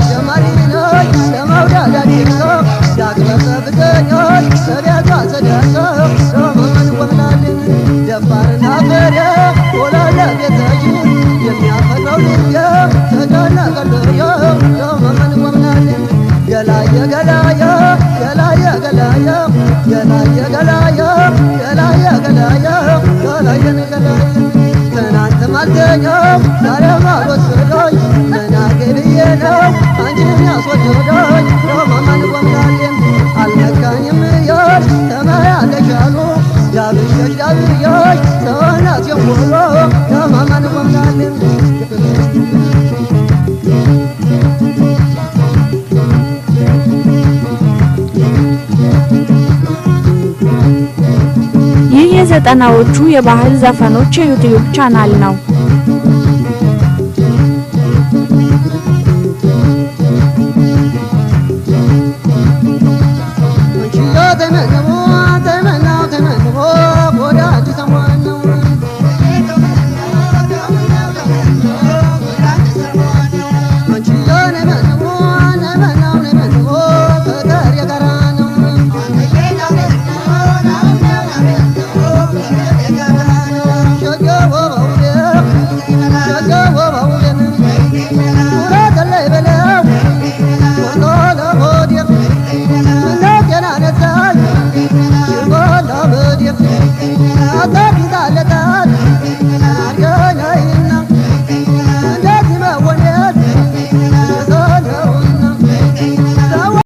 ጀማሪኖች ለመውዳዳዲኖ ያቅበጠብጠኞች ሰቤቷ ሰደሰው ሮማን ወምላልን ደፋርና ፈሬ ወላለ ቤተጅ የሚያፈቅረው ልጅ ተደነቀልዮ ሮማን ወምላልን ገላየ ገላየ ገላየ ገላየ ገላየ ገላየ ገላየ ገላየ ገላየን ገላየ ትናንት ማልተኛው ዛሬ ማልወሰዶኝ መናገርዬ ነው አንቺን ያስወደዶኝ ሮማን ወምላልን አልነካኝም ያል ተማያለሻሉ ዳብየሽ ዳብየሽ ሰውናት የሞሎ ሮማን ወምላልን ይህ የዘጠናዎቹ የባህል ዘፈኖች የዩቲዩብ ቻናል ነው።